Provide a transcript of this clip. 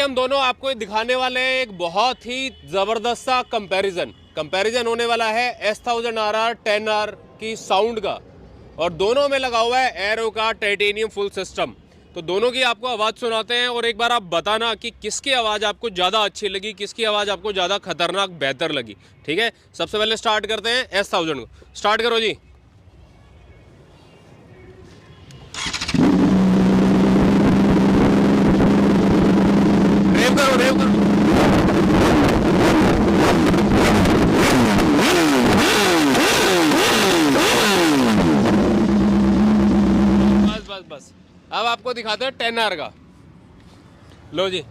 हम दोनों आपको दिखाने वाले हैं एक बहुत ही जबरदस्त सा कंपैरिजन होने वाला है S1000RR 10R की साउंड का, और दोनों में लगा हुआ है एरो का टाइटेनियम फुल सिस्टम। तो दोनों की आपको आवाज़ सुनाते हैं और एक बार आप बताना कि किसकी आवाज़ आपको ज़्यादा अच्छी लगी, किसकी आवाज़ आपको ज़्यादा खतरनाक बेहतर लगी। ठीक है, सबसे पहले स्टार्ट करते हैं S1000 को। स्टार्ट करो जी। रेव करो। बस अब आपको दिखाते हैं 10R का। लो जी।